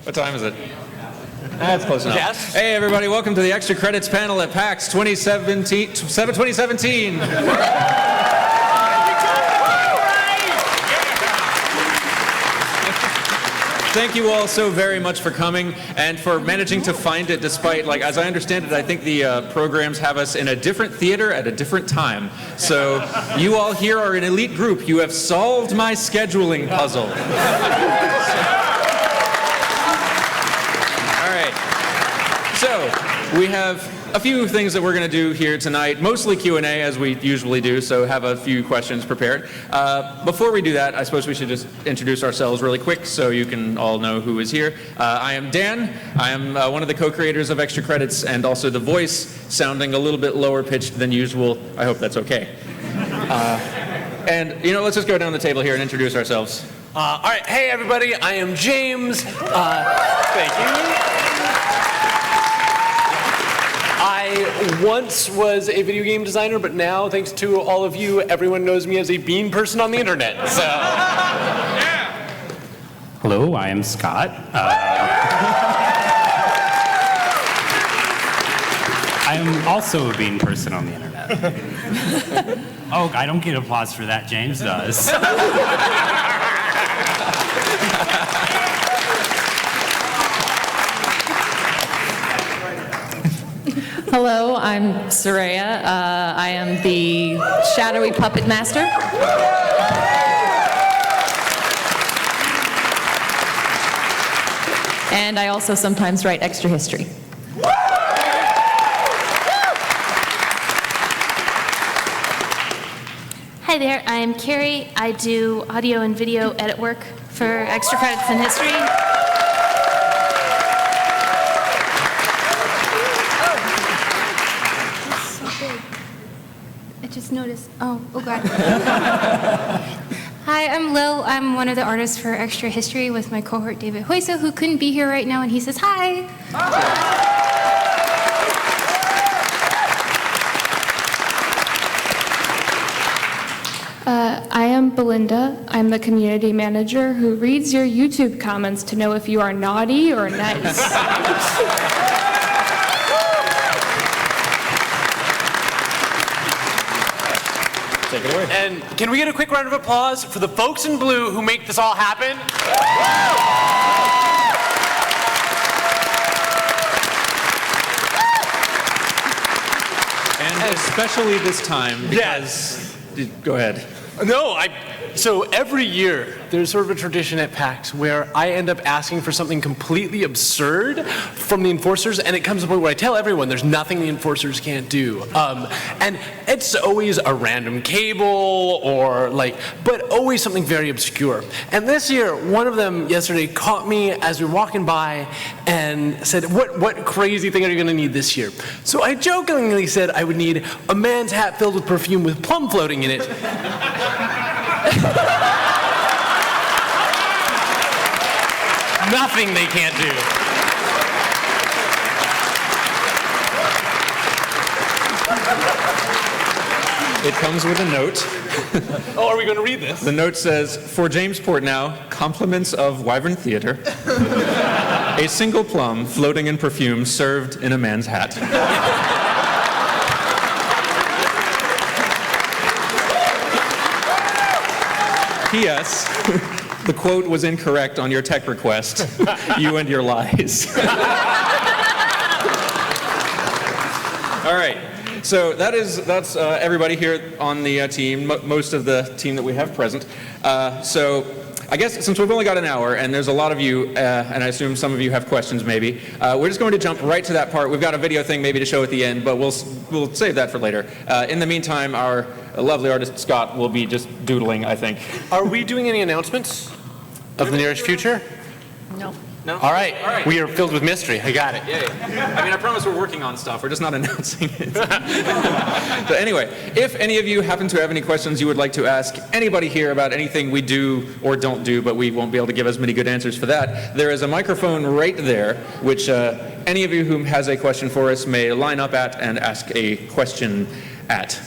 What time is it? That's close enough. Yes. Hey, everybody. Welcome to the Extra Credits panel at PAX 2017. Thank you all so very much for coming and for managing to find it despite, like, as I understand it, I think the programs have us in a different theater at a different time. So you all here are an elite group. You have solved my scheduling puzzle. All right. So we have a few things that we're going to do here tonight, mostly Q&A as we usually do, so have a few questions prepared. Before we do that, I suppose we should just introduce ourselves really quick so you can all know who is here. I am Dan. I am one of the co-creators of Extra Credits and also the voice sounding a little bit lower pitched than usual. I hope that's okay. And, you know, let's just go down the table here and introduce ourselves. All right. Hey, everybody. I am James. Thank you. I once was a video game designer, but now, thanks to all of you, everyone knows me as a bean person on the internet. So, yeah. Hello, I am Scott. I am also a bean person on the internet. Oh, I don't get applause for that. James does. Hello, I'm Soraya. I am the shadowy puppet master. And I also sometimes write extra history. Hi there, I'm Carrie. I do audio and video edit work for Extra Credits in History. Notice. Oh God. Hi, I'm Lil. I'm one of the artists for Extra History with my cohort David Hoysa, who couldn't be here right now, and he says hi. I am Belinda. I'm the community manager who reads your YouTube comments to know if you are naughty or nice. Take it away. And can we get a quick round of applause for the folks in blue who make this all happen? And especially this time, because... Go ahead. No, so every year, there's sort of a tradition at PAX where I end up asking for something completely absurd from the enforcers, and it comes to the point where I tell everyone there's nothing the enforcers can't do. And it's always a random cable or but always something very obscure. And this year, one of them yesterday caught me as we were walking by and said, what crazy thing are you gonna need this year? So I jokingly said I would need a man's hat filled with perfume with plum floating in it. Nothing they can't do. It comes with a note. Oh, are we going to read this? The note says, for James Portnow, compliments of Wyvern Theater. A single plum floating in perfume served in a man's hat. P.S. The quote was incorrect on your tech request. You and your lies. All right. So that's everybody here on the team, most of the team that we have present. So I guess since we've only got an hour and there's a lot of you, and I assume some of you have questions maybe, we're just going to jump right to that part. We've got a video thing maybe to show at the end, but we'll save that for later. In the meantime, our lovely artist Scott will be just doodling, I think. Are we doing any announcements of the nearest future? No. No? All right. We are filled with mystery. I got it. Yeah. I mean, I promise we're working on stuff. We're just not announcing it. So anyway, if any of you happen to have any questions you would like to ask anybody here about anything we do or don't do, but we won't be able to give as many good answers for that, there is a microphone right there, which any of you who has a question for us may line up at and ask a question at.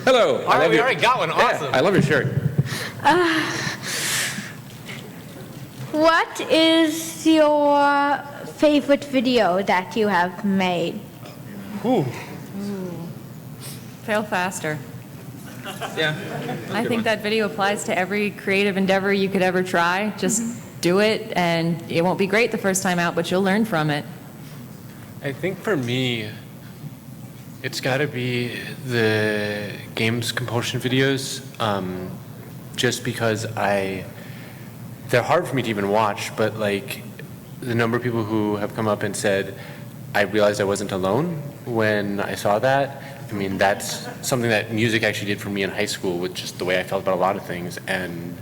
Hello. All right, we already got one. Awesome. Yeah, I love your shirt. What is your favorite video that you have made? Fail faster. Yeah. I think that video applies to every creative endeavor you could ever try. Just do it, and it won't be great the first time out, but you'll learn from it. I think for me, it's got to be the games compulsion videos, just because they're hard for me to even watch, but like the number of people who have come up and said, I realized I wasn't alone when I saw that. I mean, that's something that music actually did for me in high school with just the way I felt about a lot of things, and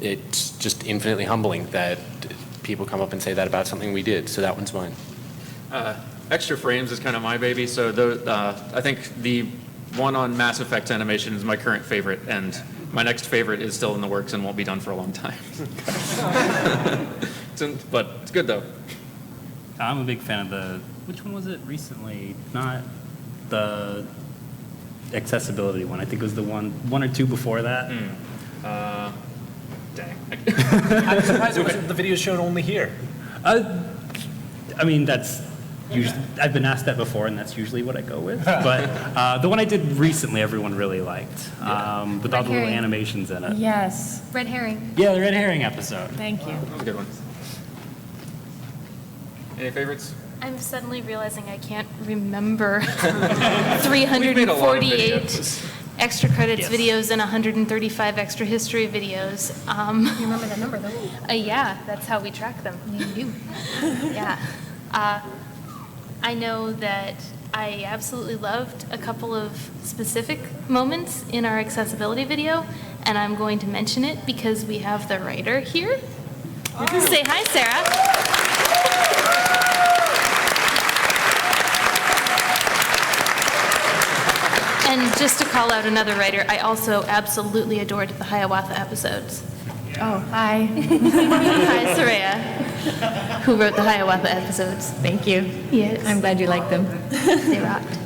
it's just infinitely humbling that people come up and say that about something we did, so that one's mine. Extra frames is kind of my baby, so I think the one on Mass Effect animation is my current favorite, and my next favorite is still in the works and won't be done for a long time. But it's good though. I'm a big fan of which one was it recently? Not the accessibility one. I think it was the one or two before that. Dang. I'm surprised it wasn't the video shown only here. I mean, that's usually, I've been asked that before, and that's usually what I go with. But the one I did recently, everyone really liked, with all the little herring. animations in it. Yes. Red herring. Yeah, the red herring episode. Thank you. That was a good one. Any favorites? I'm suddenly realizing I can't remember We've made a lot of 348 videos. extra credits videos and 135 extra history videos. You remember that number, though? Yeah, that's how we track them. You do. Yeah. I know that I absolutely loved a couple of specific moments in our accessibility video, and I'm going to mention it because we have the writer here. Say hi, Sarah. And just to call out another writer, I also absolutely adored the Hiawatha episodes. Oh, hi. Hi, Soraya, who wrote the Hiawatha episodes. Thank you. Yes. I'm glad you like them. They rocked.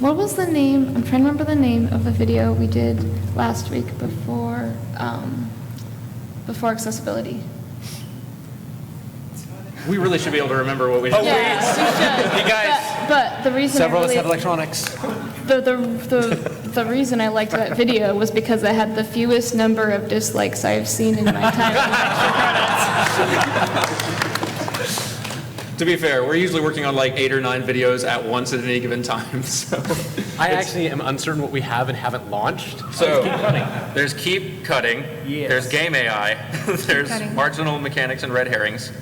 What was the name? I'm trying to remember the name of the video we did last week before accessibility. We really should be able to remember what we did. You guys, But the reason several I of us really, have electronics. the reason I liked that video was because it had the fewest number of dislikes I've seen in my time. To be fair, we're usually working on like 8 or 9 videos at once at any given time. So, I actually am uncertain what we have and haven't launched. so there's Keep Cutting, there's Game AI, there's Marginal Mechanics and Red Herrings.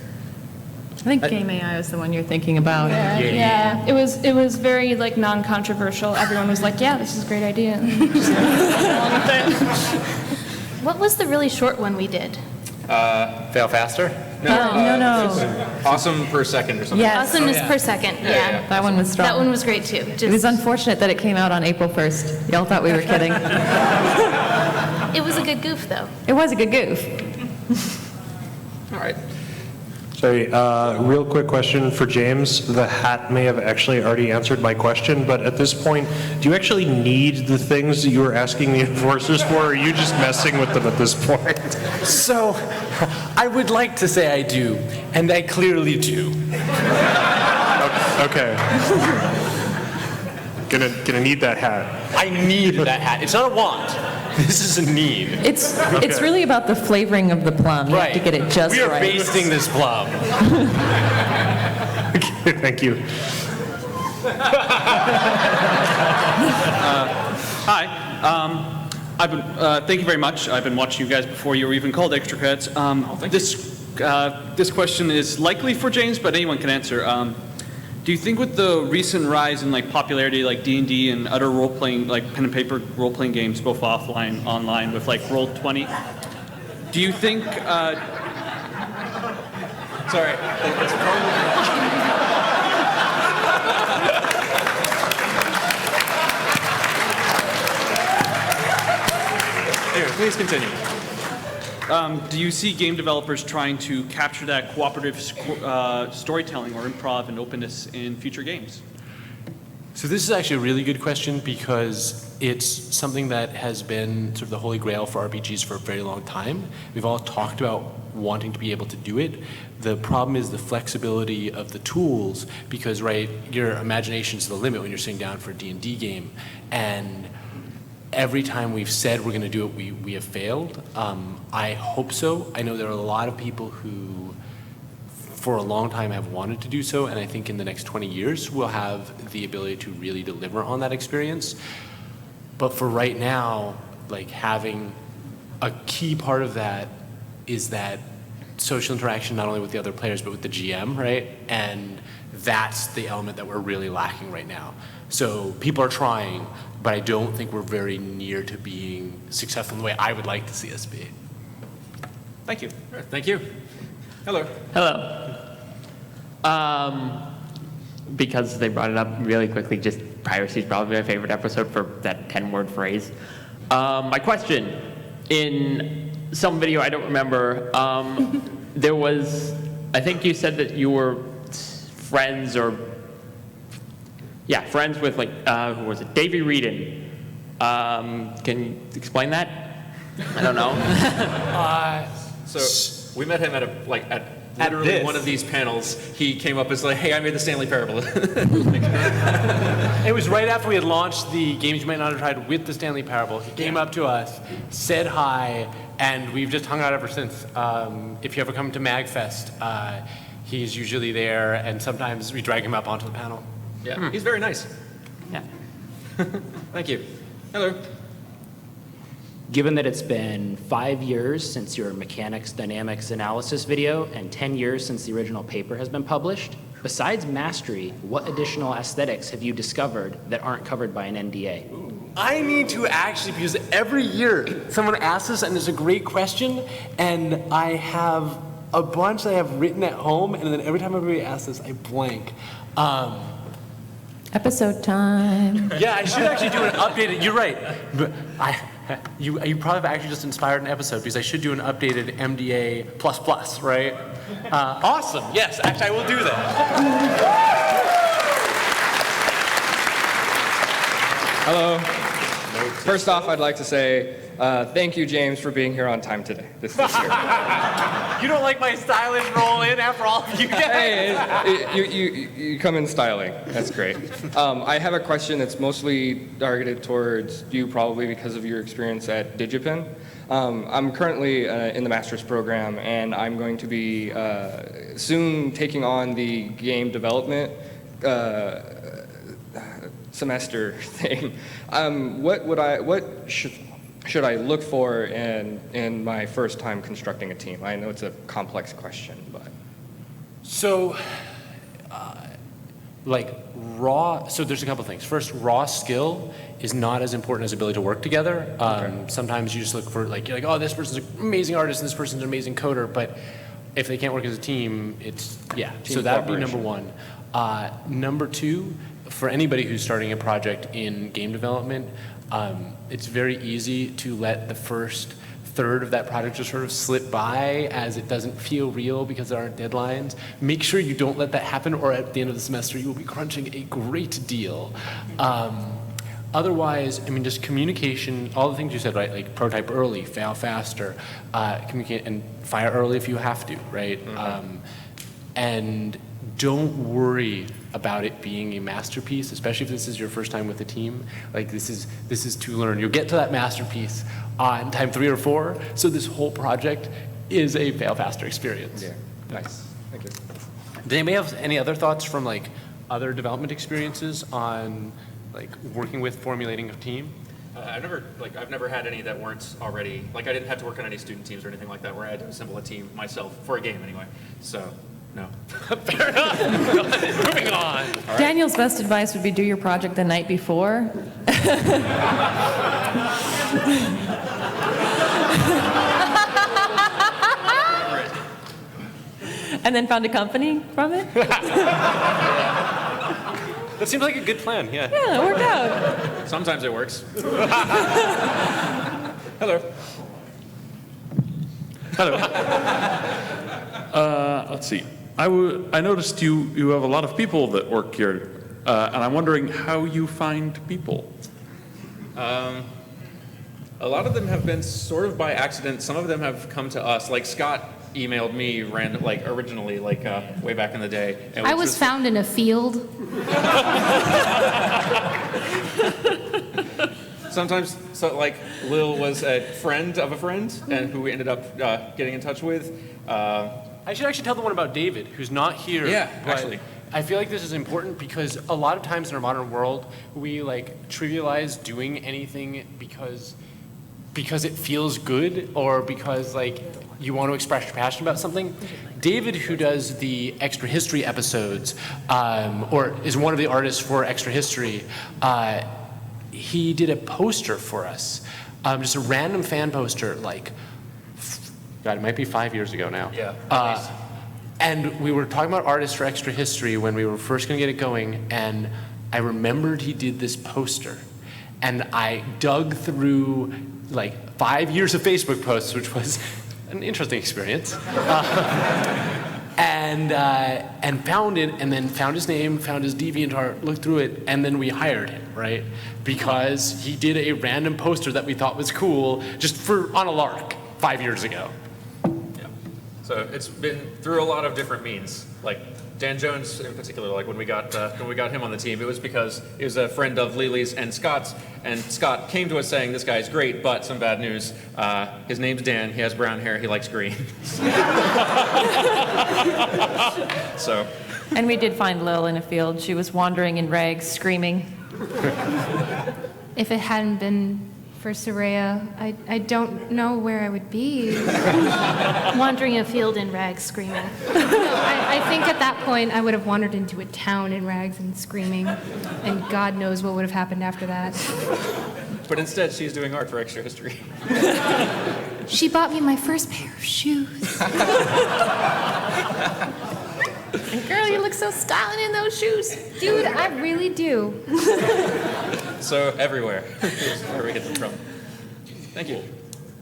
I think Game AI is the one you're thinking about. Yeah. It was very like non-controversial. Everyone was like, "Yeah, this is a great idea." Just along with it. What was the really short one we did? Fail faster? No. Awesome per second or something. Yes. Awesomeness per second. Yeah. That one was strong. That one was great too. It was unfortunate that it came out on April 1st. Y'all thought we were kidding. It was a good goof though. It was a good goof. All right. Sorry, real quick question for James. The hat may have actually already answered my question, but at this point, do you actually need the things that you were asking the enforcers for, or are you just messing with them at this point? So, I would like to say I do, and I clearly do. Okay. Gonna need that hat. I need that hat. It's not a want. This is a need. It's really about the flavoring of the plum. You have to get it just We are right. basting this plum. Okay, thank you. Hi. Thank you very much. I've been watching you guys before you were even called Extra Credits. This question is likely for James, but anyone can answer. Do you think with the recent rise in like popularity, like D&D and other role-playing, like pen and paper role-playing games, both offline, online, with like Roll20, do you think? Sorry. Anyway, please continue. Do you see game developers trying to capture that cooperative storytelling or improv and openness in future games? So this is actually a really good question because it's something that has been sort of the holy grail for RPGs for a very long time. We've all talked about wanting to be able to do it. The problem is the flexibility of the tools, because, right, your imagination's the limit when you're sitting down for a D&D game. And every time we've said we're going to do it, we have failed. I hope so. I know there are a lot of people who, for a long time, have wanted to do so, and I think in the next 20 years, we'll have the ability to really deliver on that experience. But for right now, like, having a key part of that is that social interaction, not only with the other players, but with the GM, right? And that's the element that we're really lacking right now. So people are trying, but I don't think we're very near to being successful in the way I would like to see us be. Thank you. All right, thank you. Hello. Hello. Because they brought it up really quickly, just piracy is probably my favorite episode for that 10-word phrase. My question, in some video, I don't remember, there was, I think you said that you were friends with, like, who was it? Davey Reedon. Can you explain that? I don't know. So we met him at literally one of these panels. He came up as like, hey, I made the Stanley Parable. It was right after we had launched the Games You Might Not Have Tried with the Stanley Parable. He came up to us, said hi, and we've just hung out ever since. If you ever come to MagFest, he's usually there, and sometimes we drag him up onto the panel. Yeah, he's very nice. Yeah. Thank you. Hello. Given that it's been 5 years since your mechanics dynamics analysis video and 10 years since the original paper has been published, besides mastery, what additional aesthetics have you discovered that aren't covered by an NDA? I need to actually, because every year someone asks this, and it's a great question, and I have a bunch that I have written at home, and then every time everybody asks this, I blank. Episode time. Yeah, I should actually do an updated, you're right. But you probably have actually just inspired an episode, because I should do an updated MDA++, right? Awesome, yes, actually I will do that. Hello. First off, I'd like to say thank you, James, for being here on time today. This year. You don't like my stylish roll in after all of you guys? Hey, you come in styling. That's great. I have a question that's mostly targeted towards you, probably because of your experience at DigiPen. I'm currently in the master's program, and I'm going to be soon taking on the game development semester thing. What should I look for in my first time constructing a team? I know it's a complex question, but. So, so there's a couple things. First, raw skill is not as important as ability to work together. Sometimes you just look for, you're like, oh, this person's an amazing artist and this person's an amazing coder, but if they can't work as a team, so that would be number one. Number two, for anybody who's starting a project in game development, it's very easy to let the first third of that project just sort of slip by as it doesn't feel real because there aren't deadlines. Make sure you don't let that happen, or at the end of the semester you will be crunching a great deal. Otherwise, I mean, just communication, all the things you said, right? Like prototype early, fail faster, communicate and fire early if you have to, right? And don't worry about it being a masterpiece, especially if this is your first time with a team. Like this is to learn. You'll get to that masterpiece on time 3 or 4. So this whole project is a fail faster experience. Yeah, nice. Thank you. Does anybody have any other thoughts from other development experiences on working with formulating a team? I've never had any that weren't already, I didn't have to work on any student teams or anything like that where I had to assemble a team myself for a game anyway. So, no. Fair enough. Moving on. Right. Daniel's best advice would be do your project the night before. And then found a company from it. That seems like a good plan, yeah. Yeah, it worked out. Sometimes it works. Hello. Hello. Let's see. I noticed you have a lot of people that work here, and I'm wondering how you find people. A lot of them have been sort of by accident. Some of them have come to us. Like Scott emailed me originally, way back in the day. And I was found in a field. Sometimes, Lil was a friend of a friend, and who we ended up getting in touch with. I should actually tell the one about David, who's not here. Yeah, but actually. I feel like this is important because a lot of times in our modern world, we trivialize doing anything because it feels good or because you want to express your passion about something. David, who does the Extra History episodes, or is one of the artists for Extra History, he did a poster for us, just a random fan poster, God, it might be 5 years ago now. Yeah. And we were talking about artists for Extra History when we were first going to get it going, and I remembered he did this poster. And I dug through 5 years of Facebook posts, which was an interesting experience, and found it, and then found his name, found his DeviantArt, looked through it, and then we hired him, right? Because he did a random poster that we thought was cool, just on a lark 5 years ago. So it's been through a lot of different means. Like Dan Jones in particular, when we got him on the team, it was because he was a friend of Lily's and Scott's, and Scott came to us saying, this guy's great, but some bad news. His name's Dan, he has brown hair, he likes green. So. And we did find Lil in a field. She was wandering in rags, screaming. If it hadn't been for Soraya, I don't know where I would be. Wandering a field in rags, screaming. I think at that point I would have wandered into a town in rags and screaming, and God knows what would have happened after that. But instead, she's doing art for Extra History. She bought me my first pair of shoes. And girl, you look so styling in those shoes. Dude, I really do. So everywhere is where we get them from. Thank you.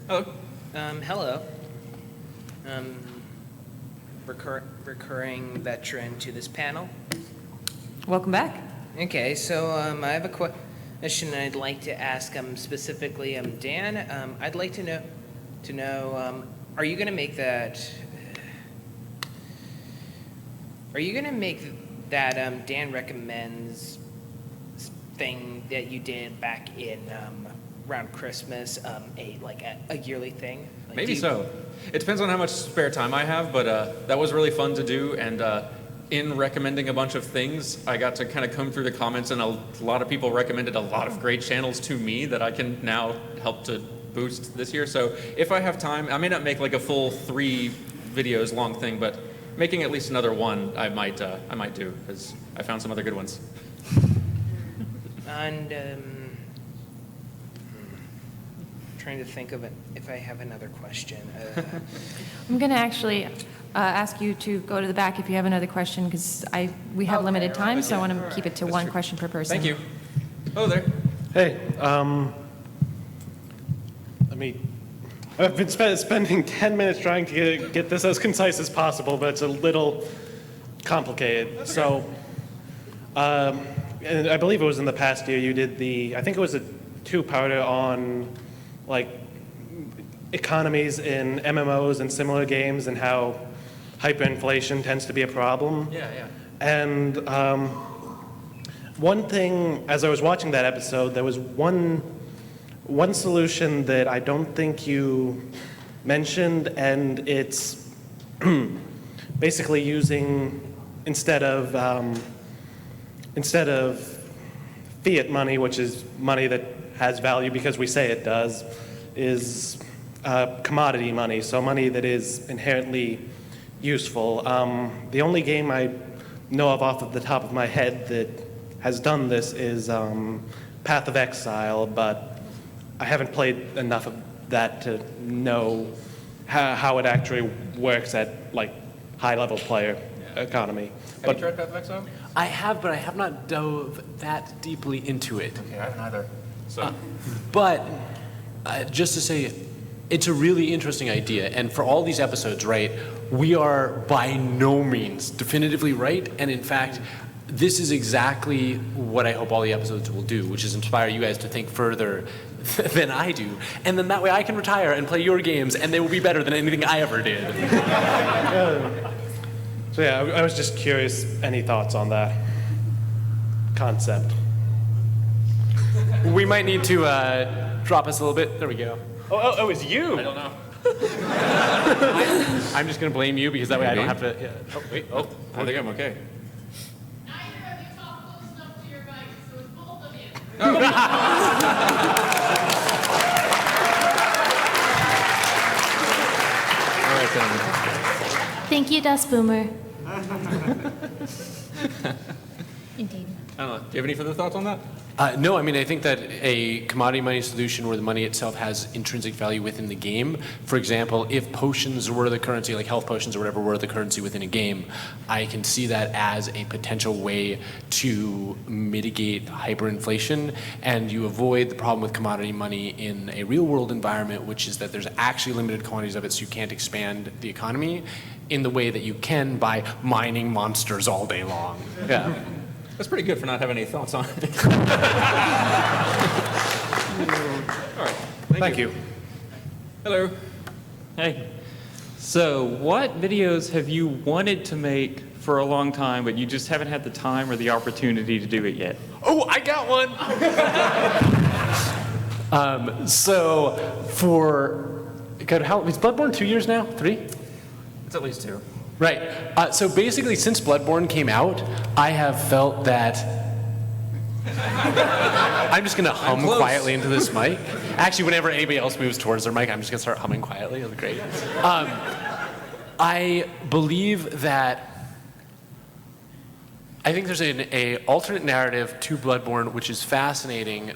Hello. Hello. Recurring veteran to this panel. Welcome back. Okay, so I have a question I'd like to ask specifically Dan. I'd like to know, are you going to make that? Are you going to make that Dan recommends thing that you did back in around Christmas a yearly thing? Maybe so. It depends on how much spare time I have, but that was really fun to do. And in recommending a bunch of things, I got to kind of comb through the comments, and a lot of people recommended a lot of great channels to me that I can now help to boost this year. So if I have time, I may not make a full 3 videos long thing, but making at least another one, I might do, because I found some other good ones. And trying to think of it if I have another question. I'm going to actually ask you to go to the back if you have another question, because we have limited time, so I want to keep it to one question per person. Thank you. Oh, there. Hey, I've been spending 10 minutes trying to get this as concise as possible, but it's a little complicated. So, and I believe it was in the past year you did I think it was a 2-parter on economies in MMOs and similar games and how hyperinflation tends to be a problem. Yeah. And one thing, as I was watching that episode, there was one solution that I don't think you mentioned, and it's basically using, instead of fiat money, which is money that has value because we say it does, is commodity money, so money that is inherently useful. The only game I know of off of the top of my head that has done this is Path of Exile, but I haven't played enough of that to know how it actually works at high-level player economy. Have you tried Path of Exile? I have, but I have not dove that deeply into it. Okay, I haven't either. So. But just to say, it's a really interesting idea, and for all these episodes, right, we are by no means definitively right, and in fact, this is exactly what I hope all the episodes will do, which is inspire you guys to think further than I do. And then that way I can retire and play your games, and they will be better than anything I ever did. So yeah, I was just curious, any thoughts on that concept? We might need to drop us a little bit. There we go. Oh, it's you. I don't know. I'm just going to blame you because that way I don't have to. Yeah. Oh, wait. Oh, I think I'm okay. All right, then. Thank you, Dust Boomer. Indeed. I don't know. Do you have any further thoughts on that? No, I mean, I think that a commodity money solution where the money itself has intrinsic value within the game, for example, if potions were the currency, like health potions or whatever were the currency within a game, I can see that as a potential way to mitigate hyperinflation, and you avoid the problem with commodity money in a real world environment, which is that there's actually limited quantities of it, so you can't expand the economy in the way that you can by mining monsters all day long. Yeah. That's pretty good for not having any thoughts on it. All right. Thank you. Hello. Hey. So, what videos have you wanted to make for a long time, but you just haven't had the time or the opportunity to do it yet? Oh, I got one! So, for, God, how, is Bloodborne 2 years now? 3? It's at least 2. Right. So basically, since Bloodborne came out, I have felt that I'm just going to hum quietly into this mic. Actually, whenever anybody else moves towards their mic, I'm just going to start humming quietly. It'll be great. I believe that I think there's an alternate narrative to Bloodborne, which is fascinating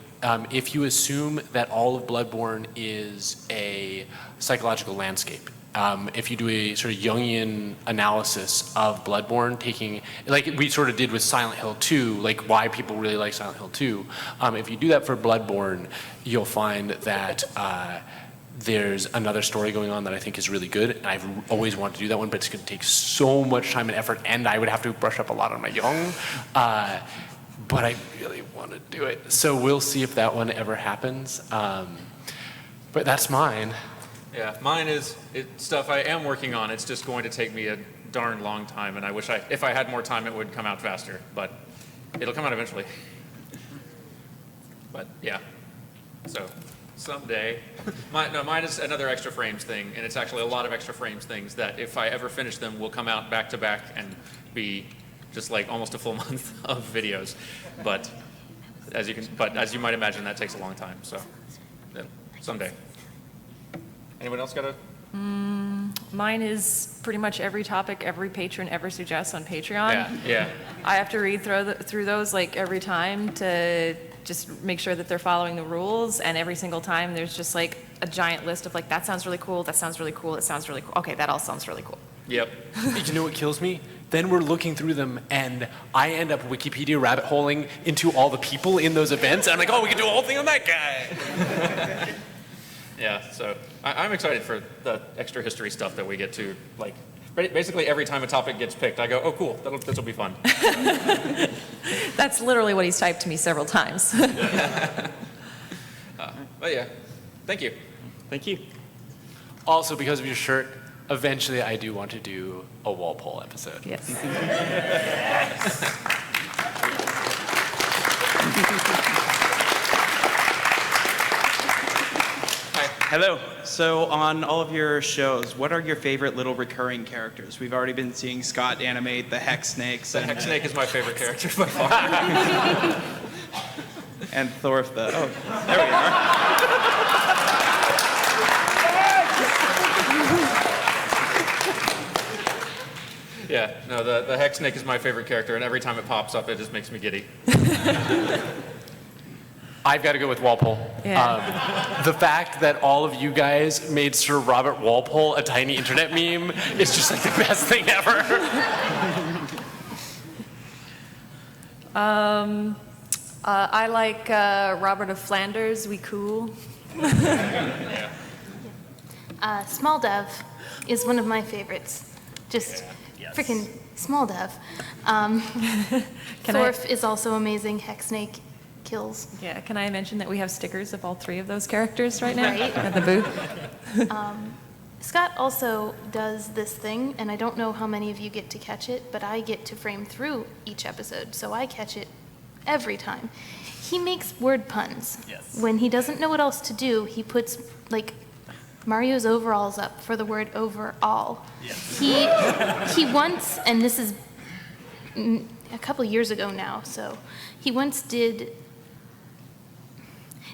if you assume that all of Bloodborne is a psychological landscape. If you do a sort of Jungian analysis of Bloodborne, taking, like we sort of did with Silent Hill 2, like why people really like Silent Hill 2, if you do that for Bloodborne, you'll find that there's another story going on that I think is really good, and I've always wanted to do that one, but it's going to take so much time and effort, and I would have to brush up a lot on my Jung, but I really want to do it. So we'll see if that one ever happens, but that's mine. Yeah, mine is stuff I am working on. It's just going to take me a darn long time, and I wish if I had more time, it would come out faster. But it'll come out eventually. But yeah, so someday. Mine is another extra frames thing, and it's actually a lot of extra frames things that if I ever finish them, will come out back to back and be just like almost a full month of videos. But as you might imagine, that takes a long time. So then someday. Anyone else got a? Mine is pretty much every topic every patron ever suggests on Patreon. Yeah. I have to read through those like every time to just make sure that they're following the rules, and every single time there's just like a giant list of like, that sounds really cool, that sounds really cool, that sounds really cool. Okay, that all sounds really cool. Yep. You know what kills me? Then we're looking through them, and I end up Wikipedia rabbit holing into all the people in those events, and I'm like, oh, we can do a whole thing on that guy. Yeah, so I'm excited for the extra history stuff that we get to, like, basically every time a topic gets picked, I go, oh, cool, this will be fun. That's literally what he's typed to me several times. But yeah, thank you. Thank you. Also, because of your shirt, eventually I do want to do a Walpole episode. Yes. Hello. So on all of your shows, what are your favorite little recurring characters? We've already been seeing Scott animate the Hex Snakes. The Hex Snake is my favorite character by far. And Thorfta. Oh, there we are. Yeah, no, the Hex Snake is my favorite character, and every time it pops up, it just makes me giddy. I've got to go with Walpole. Yeah. The fact that all of you guys made Sir Robert Walpole a tiny internet meme is just like the best thing ever. I like Robert of Flanders, we cool. Small Dev is one of my favorites. Just freaking Small dev. Thorf is also amazing. Hex Snake kills. Yeah, can I mention that we have stickers of all 3 of those characters right now Right. at the booth? Scott also does this thing, and I don't know how many of you get to catch it, but I get to frame through each episode, so I catch it every time. He makes word puns. Yes. When he doesn't know what else to do, he puts, like, Mario's overalls up for the word overall. Yes. He once, and this is a couple years ago now, so he once did,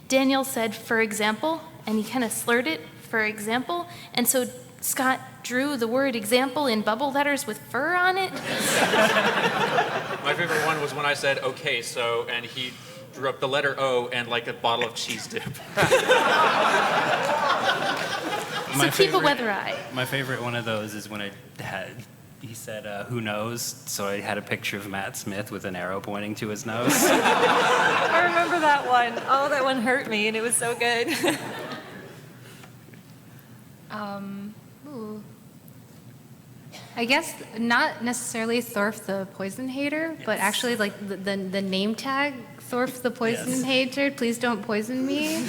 Daniel said, for example, and he kind of slurred it, for example, and so Scott drew the word example in bubble letters with fur on it. My favorite one was when I said, okay, so, and he drew up the letter O and like a bottle of cheese dip. So keep a weather eye. My favorite one of those is when he said, who knows? So I had a picture of Matt Smith with an arrow pointing to his nose. I remember that one. Oh, that one hurt me, and it was so good. Ooh. I guess not necessarily Thorf the poison hater, but actually like the name tag, Thorf the poison hater, please don't poison me.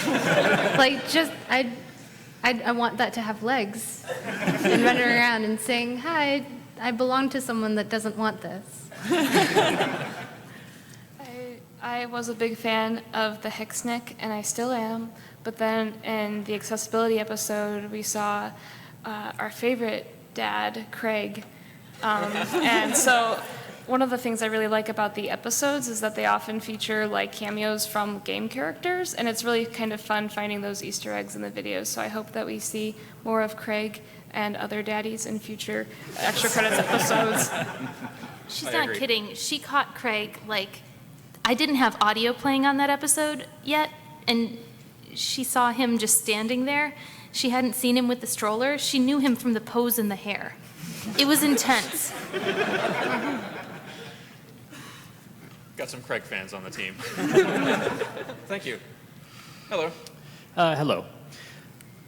Like just, I want that to have legs and running around and saying, hi, I belong to someone that doesn't want this. I was a big fan of the Hexnick, and I still am. But then in the accessibility episode, we saw our favorite dad, Craig. And so one of the things I really like about the episodes is that they often feature like cameos from game characters, and it's really kind of fun finding those Easter eggs in the videos. So I hope that we see more of Craig and other daddies in future extra credits episodes. She's not kidding. She caught Craig, like, I didn't have audio playing on that episode yet, and she saw him just standing there. She hadn't seen him with the stroller. She knew him from the pose and the hair. It was intense. Got some Craig fans on the team. Thank you. Hello. Hello.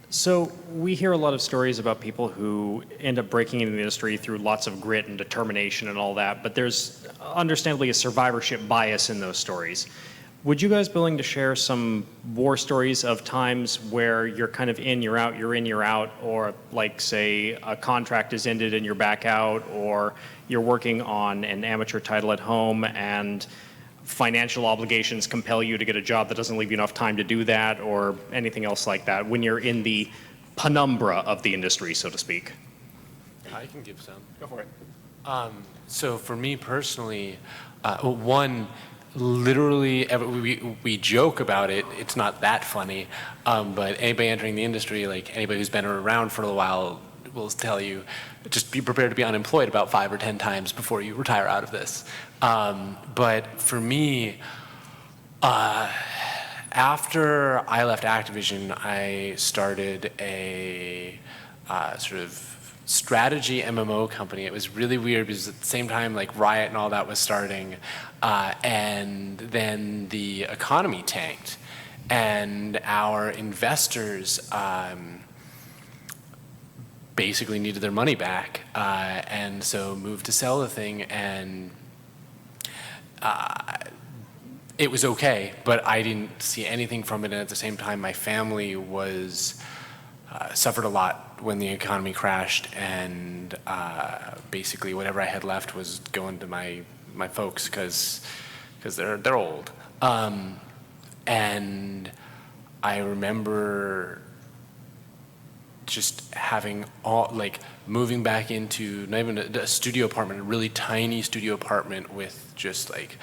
So we hear a lot of stories about people who end up breaking into the industry through lots of grit and determination and all that, but there's understandably a survivorship bias in those stories. Would you guys be willing to share some war stories of times where you're kind of in, you're out, you're in, you're out, or like say a contract is ended and you're back out, or you're working on an amateur title at home and financial obligations compel you to get a job that doesn't leave you enough time to do that, or anything else like that, when you're in the penumbra of the industry, so to speak? I can give some. Go for it. So for me personally, one, literally, we joke about it. It's not that funny, but anybody entering the industry, like anybody who's been around for a while, will tell you, just be prepared to be unemployed about 5 or 10 times before you retire out of this. But for me, after I left Activision, I started a sort of strategy MMO company. It was really weird because at the same time, like Riot and all that was starting, and then the economy tanked, and our investors basically needed their money back, and so moved to sell the thing, and it was okay, but I didn't see anything from it, and at the same time, my family was suffered a lot when the economy crashed, and basically whatever I had left was going to my folks because they're old, and I remember just having moving back into not even a studio apartment, a really tiny studio apartment with just like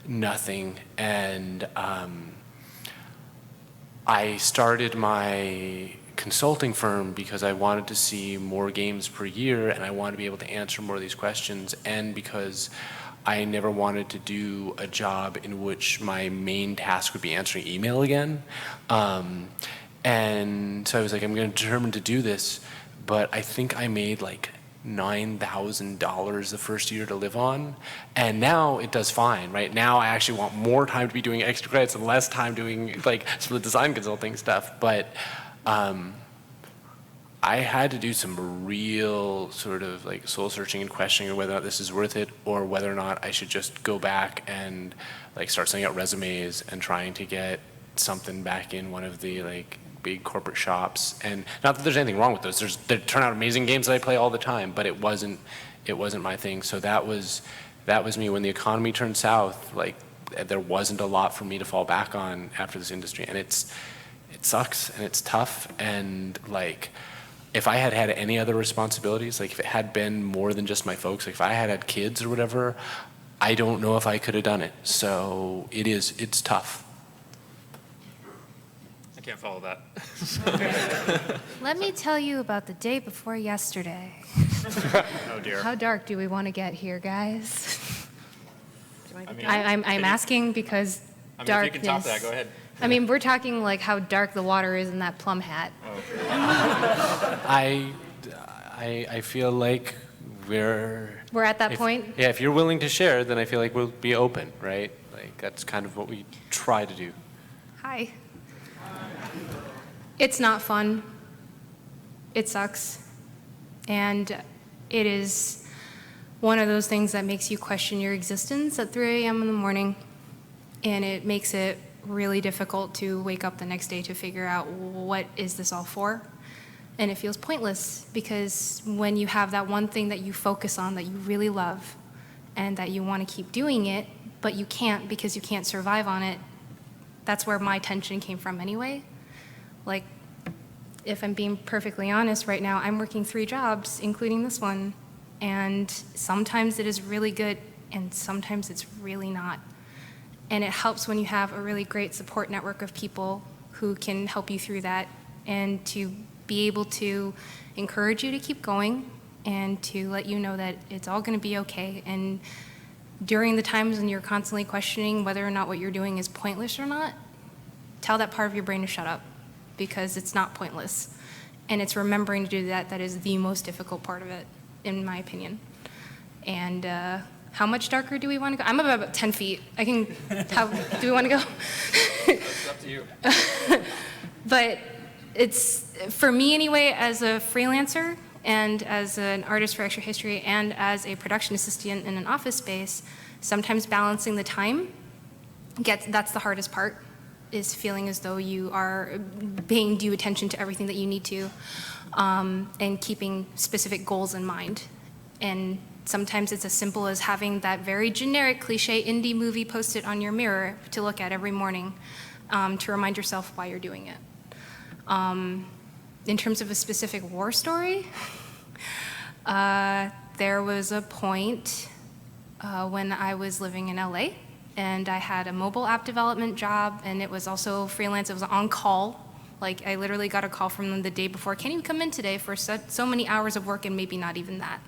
nothing, and I started my consulting firm because I wanted to see more games per year, and I wanted to be able to answer more of these questions, and because I never wanted to do a job in which my main task would be answering email again. And so I was like, I'm going to determine to do this, but I think I made like $9,000 the first year to live on, and now it does fine. Right now, I actually want more time to be doing extra credits and less time doing like some of the design consulting stuff. But I I had to do some real sort of like soul searching and questioning of whether or not this is worth it, or whether or not I should just go back and like start sending out resumes and trying to get something back in one of the like big corporate shops. And not that there's anything wrong with those. They turn out amazing games that I play all the time, but it wasn't my thing. So that was me. When the economy turned south, like there wasn't a lot for me to fall back on after this industry, and it sucks and it's tough. And like, if I had had any other responsibilities, like if it had been more than just my folks, like if I had had kids or whatever, I don't know if I could have done it. So it's tough. I can't follow that. Let me tell you about the day before yesterday. Oh dear. How dark do we want to get here, guys? mean, I'm asking because I mean, darkness. if you can top that, go ahead. I mean, we're talking like how dark the water is in that plum hat. I feel like we're at that point? Yeah, if you're willing to share, then I feel like we'll be open, right? Like that's kind of what we try to do. Hi. It's not fun. It sucks. And it is one of those things that makes you question your existence at 3 a.m. in the morning. And it makes it really difficult to wake up the next day to figure out what is this all for. And it feels pointless because when you have that one thing that you focus on that you really love and that you want to keep doing it, but you can't because you can't survive on it, that's where my tension came from anyway. Like, if I'm being perfectly honest right now, I'm working 3 jobs, including this one, and sometimes it is really good and sometimes it's really not. And it helps when you have a really great support network of people who can help you through that and to be able to encourage you to keep going and to let you know that it's all going to be okay. And during the times when you're constantly questioning whether or not what you're doing is pointless or not, tell that part of your brain to shut up because it's not pointless. And it's remembering to do that that is the most difficult part of it, in my opinion. And how much darker do we want to go? I'm about 10 feet. Do we want to go? It's up to you. But it's, for me anyway, as a freelancer and as an artist for extra history and as a production assistant in an office space, sometimes balancing the time, that's the hardest part, is feeling as though you are paying due attention to everything that you need to, and keeping specific goals in mind. And sometimes it's as simple as having that very generic cliche indie movie posted on your mirror to look at every morning, to remind yourself why you're doing it. In terms of a specific war story, there was a point when I was living in LA and I had a mobile app development job, and it was also freelance. It was on call. Like, I literally got a call from them the day before, can you come in today for so many hours of work, and maybe not even that.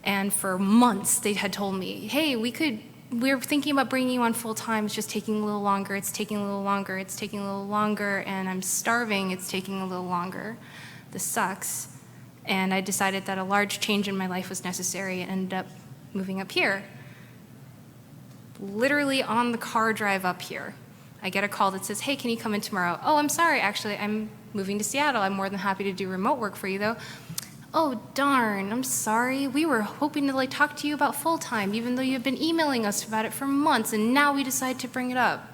And for months, they had told me, hey, we're thinking about bringing you on full time. It's just taking a little longer. It's taking a little longer. It's taking a little longer. And I'm starving. It's taking a little longer. This sucks. And I decided that a large change in my life was necessary and ended up moving up here. Literally on the car drive up here, I get a call that says, hey, can you come in tomorrow? Oh, I'm sorry, actually, I'm moving to Seattle. I'm more than happy to do remote work for you, though. Oh, darn, I'm sorry. We were hoping to talk to you about full-time, even though you've been emailing us about it for months, and now we decide to bring it up.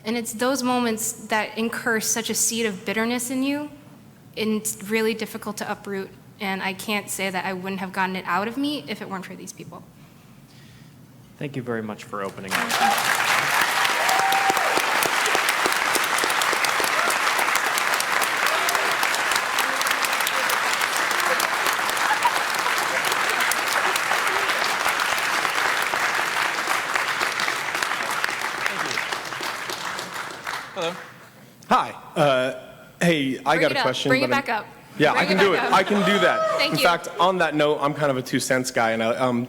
And it's those moments that incur such a seed of bitterness in you, and it's really difficult to uproot. And I can't say that I wouldn't have gotten it out of me if it weren't for these people. Thank you very much for opening up. Hello. Hi. Hey, I got a question. Bring it but I'm- back up. Yeah, Bring I can it do it. back up. I can do that. Thank In you. fact, on that note, I'm kind of a 2 cents guy, and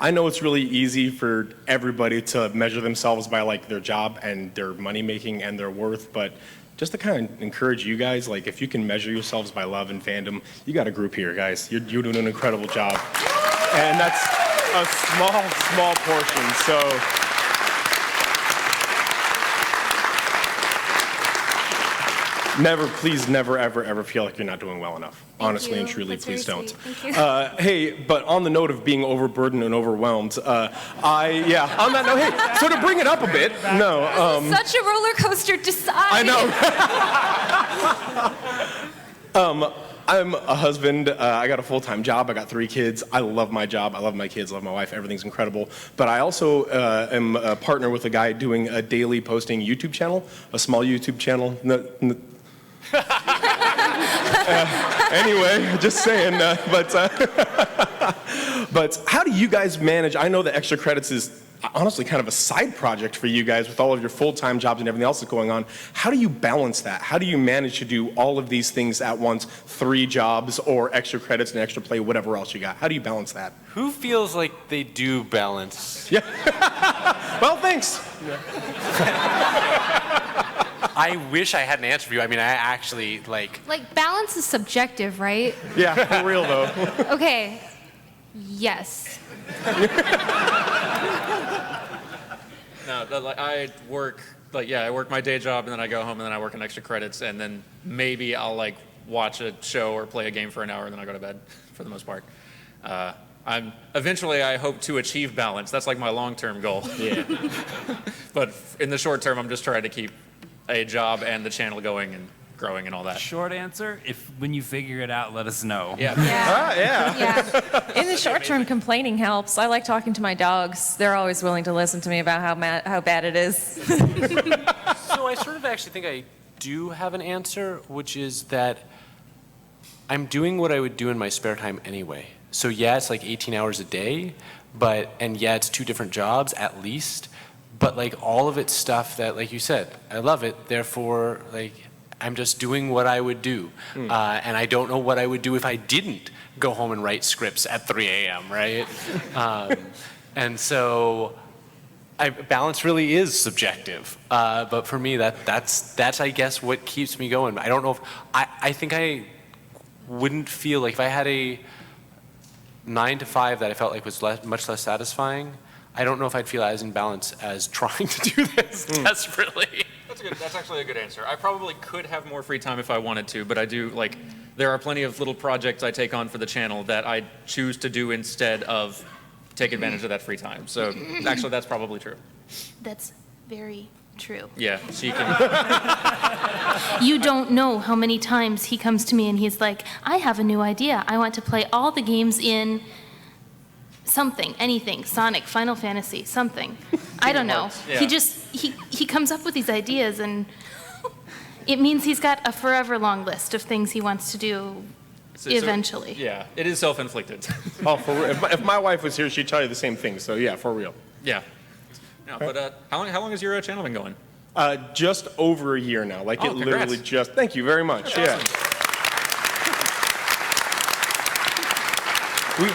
I know it's really easy for everybody to measure themselves by like their job and their money making and their worth, but just to kind of encourage you guys, like if you can measure yourselves by love and fandom, you got a group here, guys. You're doing an incredible job, and that's a small portion. So. Please never, ever, ever feel like you're not doing well enough. Honestly you. and truly, That's very please don't. sweet. Thank you. Hey, but on the note of being overburdened and overwhelmed, on that note, hey, so to bring it up a bit, Such a roller coaster decide. I know. I'm a husband. I got a full-time job. I got 3 kids. I love my job. I love my kids. I love my wife. Everything's incredible. But I also am a partner with a guy doing a daily posting YouTube channel, a small YouTube channel. Anyway, just saying. But how do you guys manage? I know that Extra Credits is honestly kind of a side project for you guys with all of your full-time jobs and everything else that's going on. How do you balance that? How do you manage to do all of these things at once, 3 jobs or Extra Credits and Extra Play, whatever else you got? How do you balance that? Who feels like they do balance? Yeah. Well, thanks. I wish I had an answer for you. I mean, I actually Like, balance is subjective, right? Yeah, for real, though. Okay. Yes. No, I work I work my day job and then I go home and then I work in Extra Credits and then maybe I'll watch a show or play a game for an hour and then I go to bed for the most part. Eventually I hope to achieve balance. That's my long-term goal. Yeah. But in the short term, I'm just trying to keep a job and the channel going and growing and all that. Short answer, when you figure it out, let us know. Yeah. Yeah. In the short term, complaining helps. I like talking to my dogs. They're always willing to listen to me about how bad it is. So I sort of actually think I do have an answer, which is that I'm doing what I would do in my spare time anyway. So yeah, it's 18 hours a day, and yeah, it's 2 different jobs at least, but all of it's stuff that, like you said, I love it, therefore, I'm just doing what I would do. And I don't know what I would do if I didn't go home and write scripts at 3 a.m., right? And so balance really is subjective. But for me, that's I guess, what keeps me going. I don't know if, I think I wouldn't feel if I had a 9 to 5 that I felt was much less satisfying, I don't know if I'd feel as in balance as trying to do this desperately. That's actually a good answer. I probably could have more free time if I wanted to, but I do, there are plenty of little projects I take on for the channel that I choose to do instead of take advantage of that free time. So actually, that's probably true. That's very true. Yeah, so you can... You don't know how many times he comes to me and he's like, I have a new idea. I want to play all the games in something, anything, Sonic, Final Fantasy, something. I don't know. Yeah. He comes up with these ideas and it means he's got a forever long list of things he wants to do eventually. Yeah, it is self-inflicted. Oh, for real. If my wife was here, she'd tell you the same thing. So yeah, for real. Yeah. No, but how long has your channel been going? Just over a year now. It congrats. literally just. Thank you very much. That's Yeah.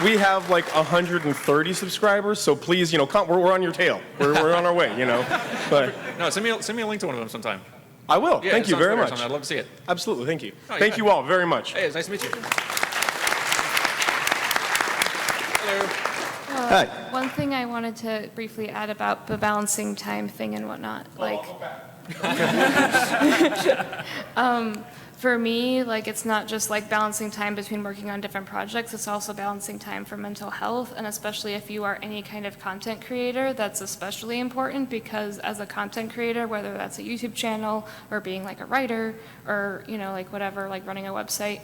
We have 130 subscribers, so please, we're on your tail. We're on our way, But No, send me a link to one of them sometime. I will. Yeah, Thank it you sounds very great or much. something. I'd love to see it. Absolutely. Thank you. Oh, Thank you all very much. Hey, it's nice to meet you. Hi. One thing I wanted to briefly add about the balancing time thing and whatnot, for me, it's not just balancing time between working on different projects, it's also balancing time for mental health, and especially if you are any kind of content creator, that's especially important because as a content creator, whether that's a YouTube channel or being a writer or, whatever, running a website,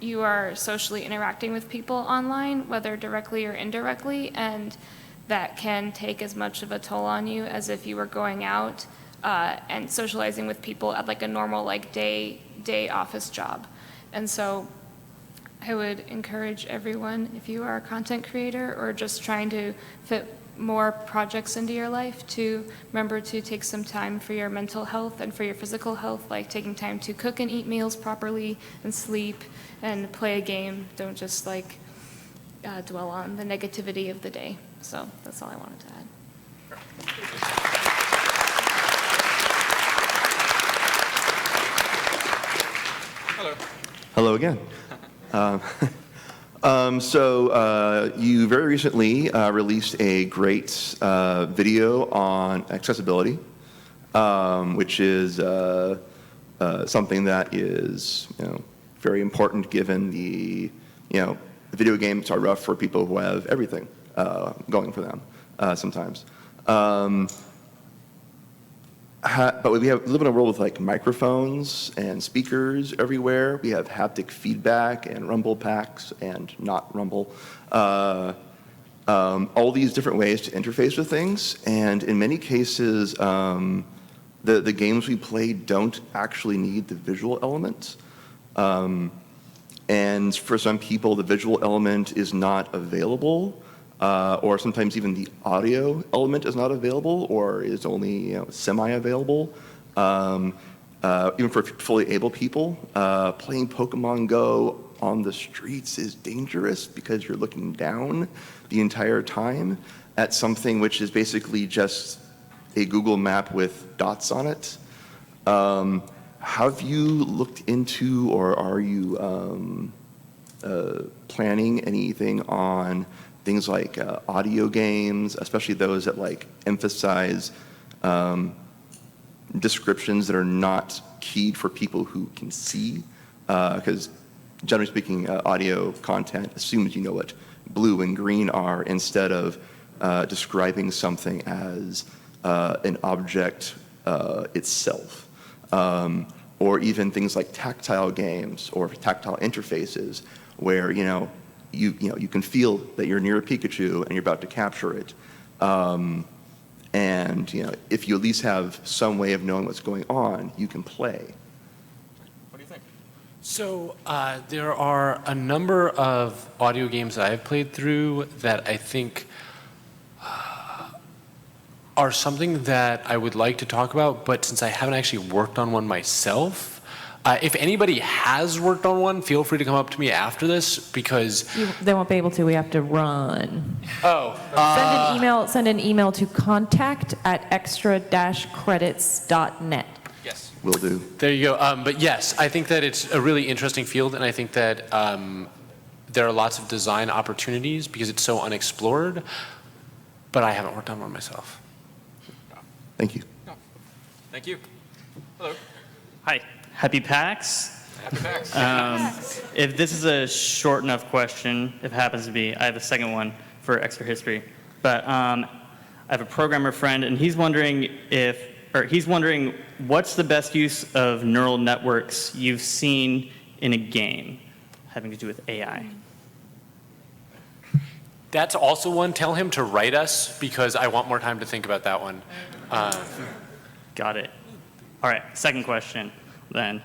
you are socially interacting with people online, whether directly or indirectly, and that can take as much of a toll on you as if you were going out and socializing with people at a normal day office job. And so I would encourage everyone, if you are a content creator or just trying to fit more projects into your life, to remember to take some time for your mental health and for your physical health, like taking time to cook and eat meals properly and sleep and play a game. Don't just dwell on the negativity of the day. So that's all I wanted to add. Hello. Hello again. So you very recently released a great video on accessibility, which is something that is very important given video games are rough for people who have everything going for them sometimes. But we live in a world with like microphones and speakers everywhere. We have haptic feedback and rumble packs and not rumble. All these different ways to interface with things. And in many cases, the games we play don't actually need the visual element. And for some people, the visual element is not available. Or sometimes even the audio element is not available or is only semi-available. Even for fully able people, playing Pokemon Go on the streets is dangerous because you're looking down the entire time at something which is basically just a Google map with dots on it. Have you looked into or are you planning anything on things like audio games, especially those that like emphasize descriptions that are not keyed for people who can see? Because generally speaking, audio content assumes you know what blue and green are instead of describing something as an object itself. Or even things like tactile games or tactile interfaces where you can feel that you're near a Pikachu and you're about to capture it. And if you at least have some way of knowing what's going on, you can play. What do you think? So there are a number of audio games that I've played through that I think are something that I would like to talk about, but since I haven't actually worked on one myself, if anybody has worked on one, feel free to come up to me after this because They won't be able to. We have to run. Oh. Send an email to contact@extra-credits.net. Yes. Will do. There you go. But yes, I think that it's a really interesting field, and I think that there are lots of design opportunities because it's so unexplored, but I haven't worked on one myself. Thank you. Thank you. Hello. Hi. Happy PAX. Happy PAX. If this is a short enough question, if it happens to be, I have a second one for extra history. But I have a programmer friend, and he's wondering what's the best use of neural networks you've seen in a game having to do with AI. That's also one. Tell him to write us because I want more time to think about that one. Got it. All right, second question then.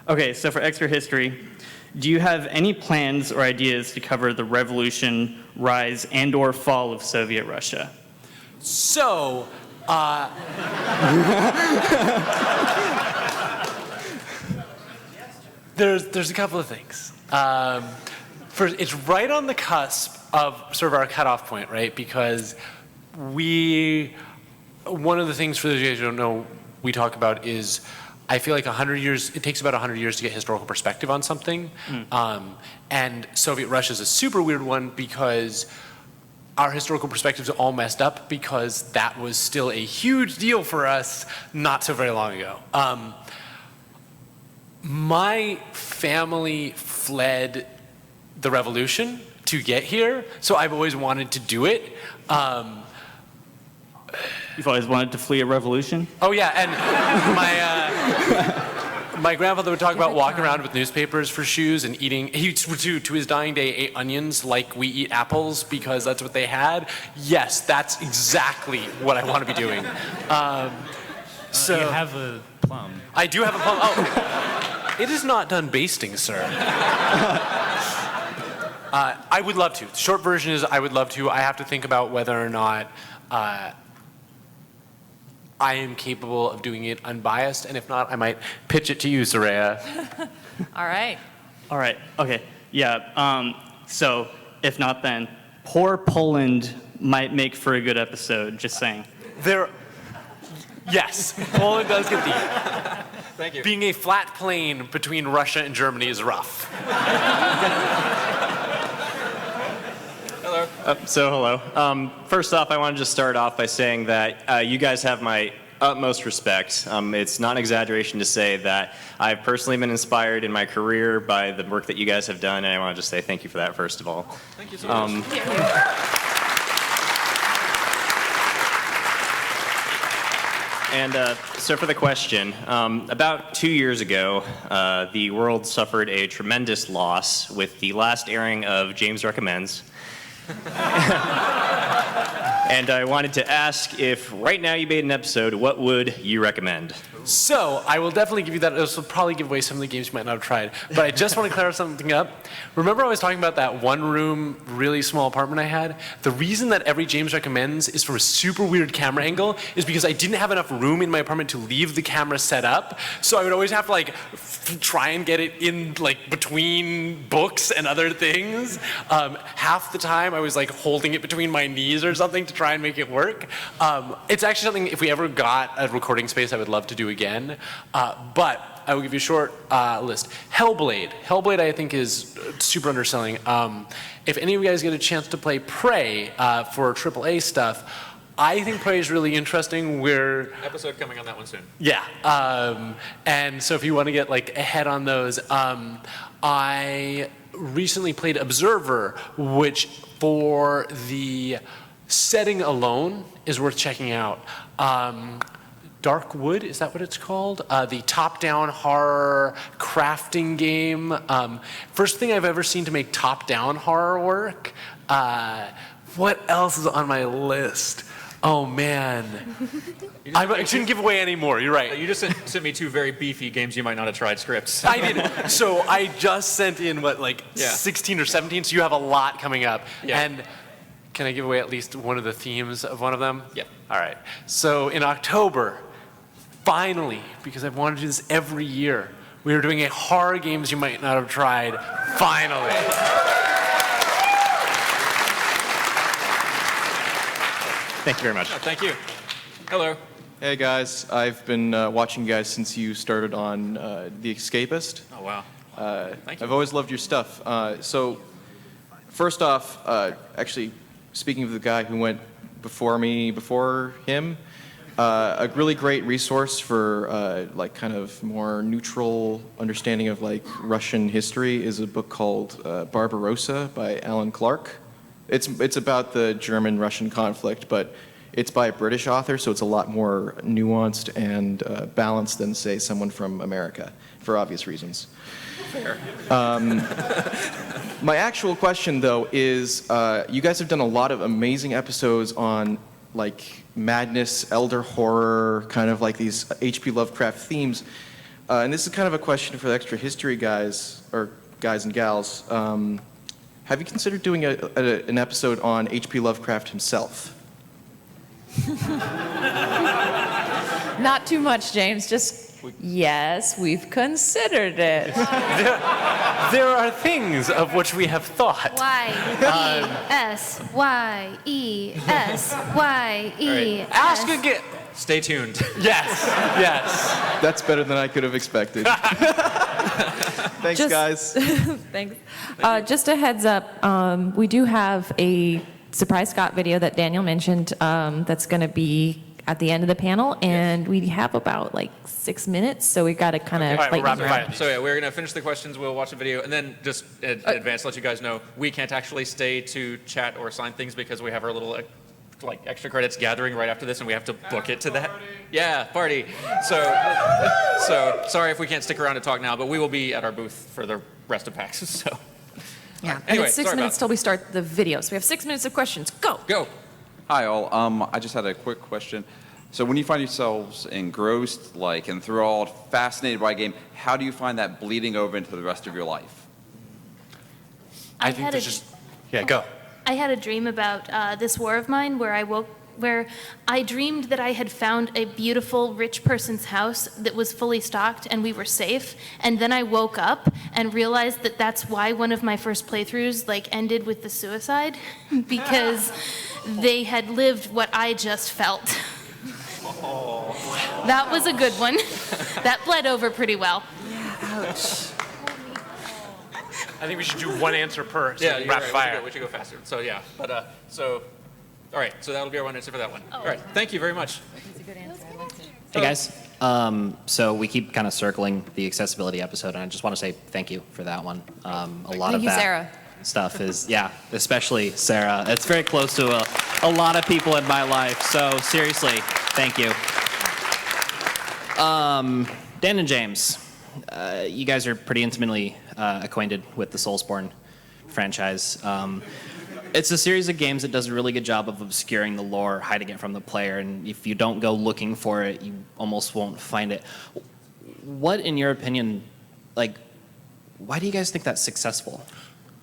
Okay, so for extra history, do you have any plans or ideas to cover the revolution, rise, and/or fall of Soviet Russia? So, there's a couple of things. First, it's right on the cusp of sort of our cutoff point, right? Because one of the things for those of you guys who don't know we talk about is I feel like 100 years, it takes about 100 years to get historical perspective on something. And Soviet Russia is a super weird one because our historical perspectives are all messed up because that was still a huge deal for us not so very long ago. My family fled the revolution to get here, so I've always wanted to do it. You've always wanted to flee a revolution? Oh yeah, and my grandfather would talk about walking around with newspapers for shoes and eating, to his dying day, ate onions like we eat apples because that's what they had. Yes, that's exactly what I want to be doing. So you have a plum. I do have a plum. Oh, it is not done basting, sir. I would love to. The short version is I would love to. I have to think about whether or not I am capable of doing it unbiased, and if not, I might pitch it to you, Soraya. All right. All right, okay, yeah. So, if not then, poor Poland might make for a good episode, just saying. Yes, Poland does get deep. Thank you. Being a flat plane between Russia and Germany is rough. Hello. First off, I wanted to start off by saying that you guys have my utmost respect. It's not an exaggeration to say that I've personally been inspired in my career by the work that you guys have done, and I want to just say thank you for that, first of all. Thank you so much. And so for the question, about 2 years ago, the world suffered a tremendous loss with the last airing of James Recommends. And I wanted to ask if right now you made an episode, what would you recommend? So, I will definitely give you that. This will probably give away some of the games you might not have tried. But I just want to clear something up. Remember I was talking about that one-room, really small apartment I had? The reason that every James Recommends is from a super weird camera angle is because I didn't have enough room in my apartment to leave the camera set up. So I would always have to like try and get it in like between books and other things. Half the time I was like holding it between my knees or something to try and make it work. It's actually something, if we ever got a recording space, I would love to do again. But I will give you a short list. Hellblade. Hellblade, I think, is super underselling. If any of you guys get a chance to play Prey for AAA stuff, I think Prey is really interesting. Episode coming on that one soon. Yeah. And so if you want to get like ahead on those, I recently played Observer, which for the setting alone is worth checking out. Dark Wood, is that what it's called? The top-down horror crafting game. First thing I've ever seen to make top-down horror work. What else is on my list? Oh man. I shouldn't give away any more, you're right. You just sent me 2 very beefy games you might not have tried scripts. I did. So I just sent in, 16 or 17, so you have a lot coming up. Yeah. And can I give away at least one of the themes of one of them? Yeah. All right. So in October, finally, because I've wanted to do this every year, we are doing a horror games you might not have tried. Finally. Thank you very much. Oh, thank you. Hello. Hey guys, I've been watching you guys since you started on The Escapist. Oh wow. Thank you. I've always loved your stuff. So, first off, actually, speaking of the guy who went before him, a really great resource for like kind of more neutral understanding of like Russian history is a book called Barbarossa by Alan Clark. It's about the German-Russian conflict, but it's by a British author, so it's a lot more nuanced and balanced than, say, someone from America, for obvious reasons. Fair. My actual question, though, is you guys have done a lot of amazing episodes on like madness, elder horror, kind of like these H.P. Lovecraft themes. And this is kind of a question for the extra history guys, or guys and gals. Have you considered doing an episode on H.P. Lovecraft himself? Not too much, James. Just, yes, we've considered it. There are things of which we have thought. Y-E-S-Y-E-S-Y-E-S. Ask again. Stay tuned. Yes, yes. That's better than I could have expected. Thanks, guys. Thanks. Just a heads up, we do have a surprise Scott video that Daniel mentioned that's going to be at the end of the panel, and we have about like 6 minutes, so we got to kind of So yeah, we're going to finish the questions, we'll watch the video, and then just in advance let you guys know, we can't actually stay to chat or sign things because we have our little like extra credits gathering right after this, and we have to book it to that. Yeah, party. So sorry if we can't stick around to talk now, but we will be at our booth for the rest of PAX. So yeah, and anyway, it's 6 minutes till we start the video, so we have 6 minutes of questions. Go. Go. Hi all. I just had a quick question. So when you find yourselves engrossed, like enthralled, fascinated by a game, how do you find that bleeding over into the rest of your life? I think there's just go. I had a dream about this war of mine where I dreamed that I had found a beautiful rich person's house that was fully stocked and we were safe. And then I woke up and realized that that's why one of my first playthroughs like ended with the suicide because they had lived what I just felt. That was a good one. That bled over pretty well. Ouch. I think we should do one answer per. So Yeah, rapid fire. we should go faster. So yeah, but all right, so that'll be our one answer for that one. All right, thank you very much. That's a good answer. I liked it. Hey guys. So we keep kind of circling the accessibility episode, and I just want to say thank you for that one. A lot Thank of you, that Sarah. stuff is, yeah, especially Sarah. It's very close to a lot of people in my life. So seriously, thank you. Dan and James, you guys are pretty intimately acquainted with the Soulsborne franchise. It's a series of games that does a really good job of obscuring the lore, hiding it from the player, and if you don't go looking for it, you almost won't find it. What, in your opinion, why do you guys think that's successful?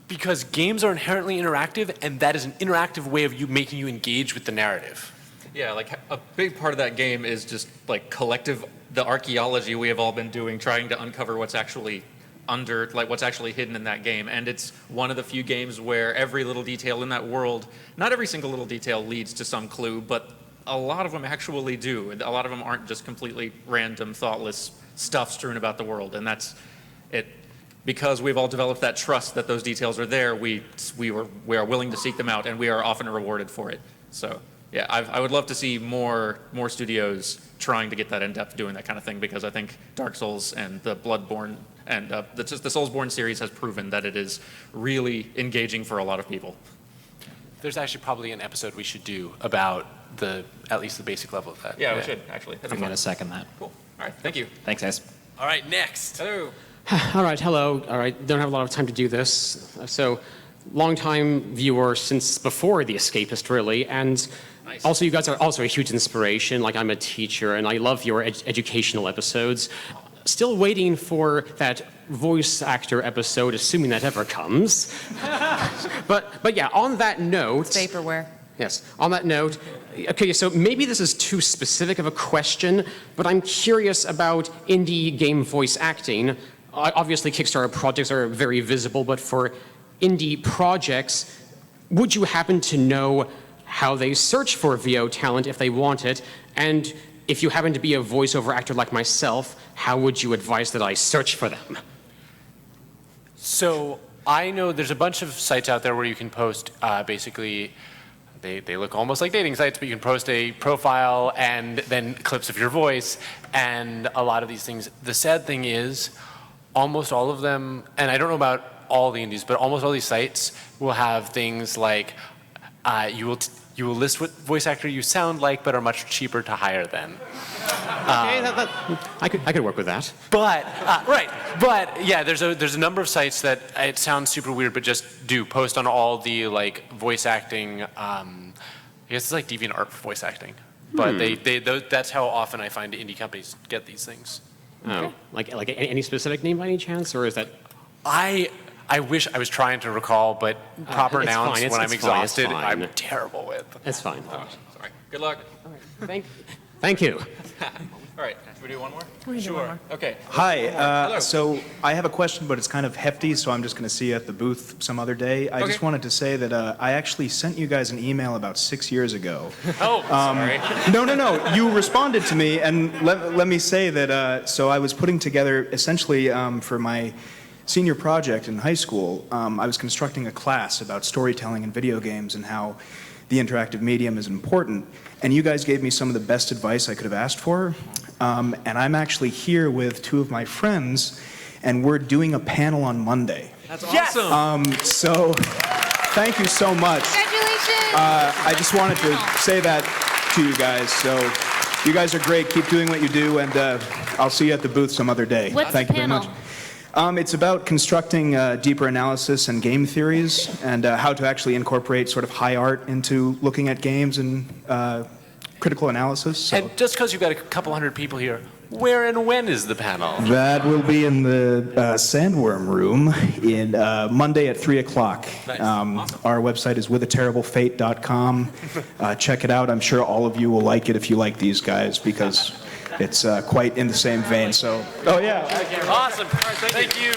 Because games are inherently interactive, and that is an interactive way of making you engage with the narrative. Yeah, like a big part of that game is just like collective, the archaeology we have all been doing, trying to uncover what's actually what's actually hidden in that game. And it's one of the few games where every little detail in that world, not every single little detail leads to some clue, but a lot of them actually do. And a lot of them aren't just completely random, thoughtless stuff strewn about the world. And that's it. Because we've all developed that trust that those details are there, we are willing to seek them out, and we are often rewarded for it. So yeah, I would love to see more studios trying to get that in depth, doing that kind of thing, because I think Dark Souls and the Bloodborne and the Soulsborne series has proven that it is really engaging for a lot of people. There's actually probably an episode we should do about at least the basic level of that. Yeah, we should actually. I'm going to second that. Cool. All right, thank you. Thanks, guys. All right, next. Hello. All right, hello. All right, don't have a lot of time to do this. So, long-time viewer since before The Escapist, really, and also you guys are also a huge inspiration. Like, I'm a teacher, and I love your educational episodes. Still waiting for that voice actor episode, assuming that ever comes. but yeah, on that note... It's vaporware. Yes, on that note, okay, so maybe this is too specific of a question, but I'm curious about indie game voice acting. Obviously, Kickstarter projects are very visible, but for indie projects, would you happen to know how they search for VO talent if they want it? And if you happen to be a voiceover actor like myself, how would you advise that I search for them? So I know there's a bunch of sites out there where you can post basically, they look almost like dating sites, but you can post a profile and then clips of your voice and a lot of these things. The sad thing is almost all of them, and I don't know about all the indies, but almost all these sites will have things like you will list what voice actor you sound like, but are much cheaper to hire than. I could work with that. But right, but yeah, there's a number of sites that it sounds super weird, but just do post on all the like voice acting. I guess it's like DeviantArt for voice acting, but that's how often I find indie companies get these things. Oh, like any specific name by any chance, or is that? I wish I was trying to recall, but proper it's nouns fine, when I'm it's fine, it's exhausted, fine. I'm terrible with. It's fine. Oh, sorry. Good luck. Thank you. All right, should we do one more? We can do one more. Okay. Hi. So I have a question, but it's kind of hefty, so I'm just going to see you at the booth some other day. I just wanted to say that I actually sent you guys an email about 6 years ago. Oh, sorry. No. You responded to me, and let me say that, so I was putting together, essentially, for my senior project in high school, I was constructing a class about storytelling in video games and how the interactive medium is important. And you guys gave me some of the best advice I could have asked for. And I'm actually here with two of my friends, and we're doing a panel on Monday. That's awesome. So thank you so much. Congratulations. I just wanted to say that to you guys. So you guys are great. Keep doing what you do, and I'll see you at the booth some other day. What's Thank the you very panel? much. It's about constructing deeper analysis and game theories, and how to actually incorporate sort of high art into looking at games and critical analysis. So. And just because you've got a couple hundred people here, where and when is the panel? That will be in the Sandworm Room in Monday at 3 o'clock. Nice. Our website is withaterriblefate.com. Check it out. I'm sure all of you will like it if you like these guys, because it's quite in the same vein. So, oh yeah. Awesome. Thank you.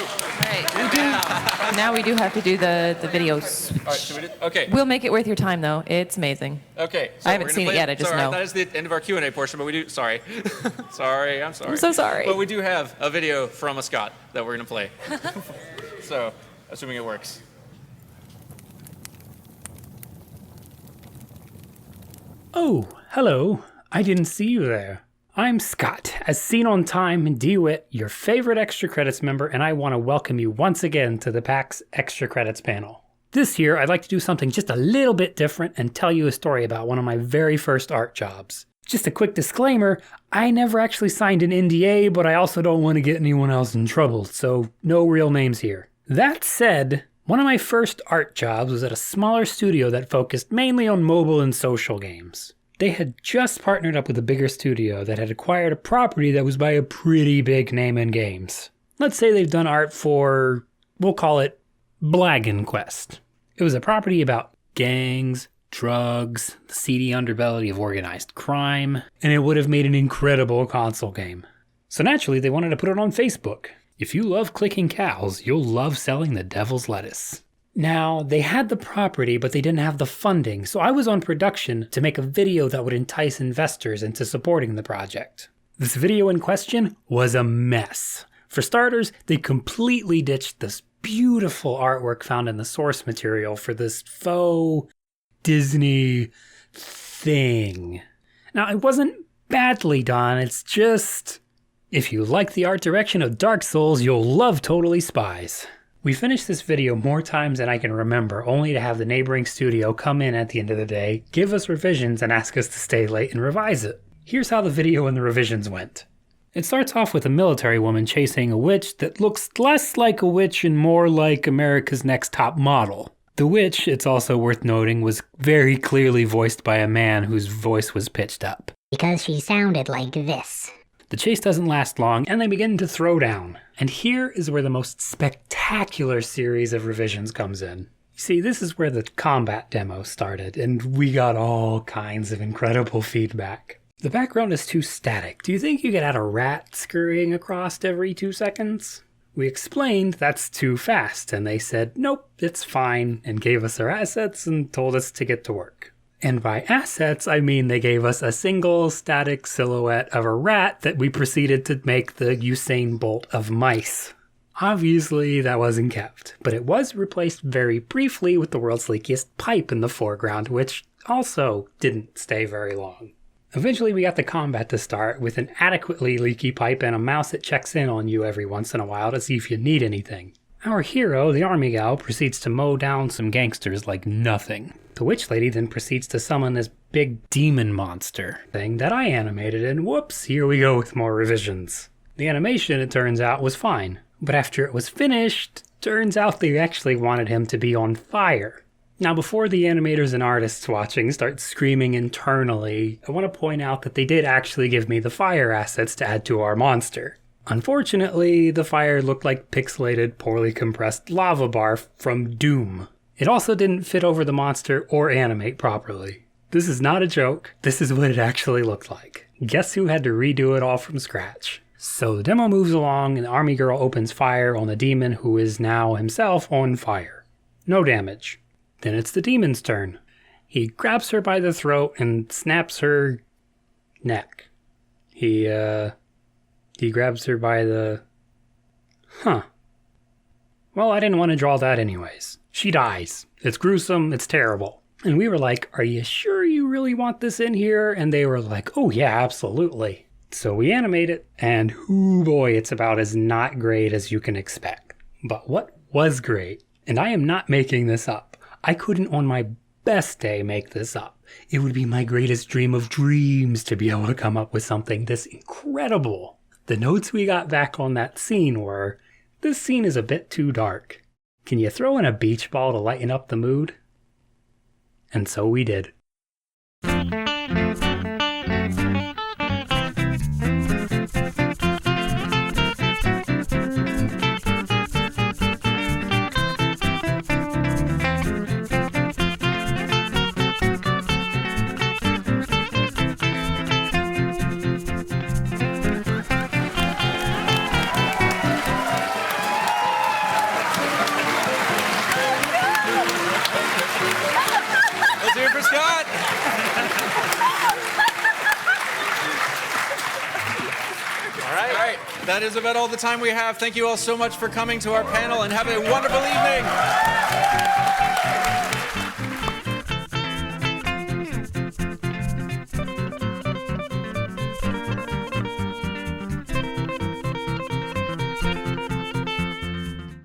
Now we do have to do the videos. All right, should we do? Okay. We'll make it worth your time, though. It's amazing. Okay. I haven't seen it yet. I just know. That is the end of our Q&A portion, but we do. Sorry. I'm sorry. I'm so sorry. But we do have a video from a Scott that we're going to play. So, assuming it works. Oh, hello. I didn't see you there. I'm Scott, as seen on Time and DeWitt, your favorite Extra Credits member, and I want to welcome you once again to the PAX Extra Credits panel. This year, I'd like to do something just a little bit different and tell you a story about one of my very first art jobs. Just a quick disclaimer, I never actually signed an NDA, but I also don't want to get anyone else in trouble, so no real names here. That said, one of my first art jobs was at a smaller studio that focused mainly on mobile and social games. They had just partnered up with a bigger studio that had acquired a property that was by a pretty big name in games. Let's say they've done art for, we'll call it Blaggin' Quest. It was a property about gangs, drugs, the seedy underbelly of organized crime, and it would have made an incredible console game. So naturally, they wanted to put it on Facebook. If you love clicking cows, you'll love selling the devil's lettuce. Now, they had the property, but they didn't have the funding, so I was on production to make a video that would entice investors into supporting the project. This video in question was a mess. For starters, they completely ditched this beautiful artwork found in the source material for this faux Disney thing. Now, it wasn't badly done, it's just, if you like the art direction of Dark Souls, you'll love Totally Spies. We finished this video more times than I can remember, only to have the neighboring studio come in at the end of the day, give us revisions, and ask us to stay late and revise it. Here's how the video and the revisions went. It starts off with a military woman chasing a witch that looks less like a witch and more like America's Next Top Model. The witch, it's also worth noting, was very clearly voiced by a man whose voice was pitched up. Because she sounded like this. The chase doesn't last long, and they begin to throw down. And here is where the most spectacular series of revisions comes in. You see, this is where the combat demo started, and we got all kinds of incredible feedback. The background is too static. Do you think you could add a rat scurrying across every 2 seconds? We explained that's too fast, and they said, nope, it's fine, and gave us our assets and told us to get to work. And by assets, I mean they gave us a single static silhouette of a rat that we proceeded to make the Usain Bolt of mice. Obviously, that wasn't kept, but it was replaced very briefly with the world's leakiest pipe in the foreground, which also didn't stay very long. Eventually, we got the combat to start with an adequately leaky pipe and a mouse that checks in on you every once in a while to see if you need anything. Our hero, the army gal, proceeds to mow down some gangsters like nothing. The witch lady then proceeds to summon this big demon monster thing that I animated, and whoops, here we go with more revisions. The animation, it turns out, was fine, but after it was finished, turns out they actually wanted him to be on fire. Now, before the animators and artists watching start screaming internally, I want to point out that they did actually give me the fire assets to add to our monster. Unfortunately, the fire looked like pixelated, poorly compressed lava bar from Doom. It also didn't fit over the monster or animate properly. This is not a joke, this is what it actually looked like. Guess who had to redo it all from scratch? So the demo moves along and the army girl opens fire on the demon who is now himself on fire. No damage. Then it's the demon's turn. He grabs her by the throat and snaps her neck. He grabs her by the... Well, I didn't want to draw that anyways. She dies. It's gruesome, it's terrible. And we were like, are you sure you really want this in here? And they were like, oh yeah, absolutely. So we animate it, and oh boy, it's about as not great as you can expect. But what was great, and I am not making this up, I couldn't on my best day make this up. It would be my greatest dream of dreams to be able to come up with something this incredible. The notes we got back on that scene were, this scene is a bit too dark. Can you throw in a beach ball to lighten up the mood? And so we did. That is about all the time we have. Thank you all so much for coming to our panel, and have a wonderful evening.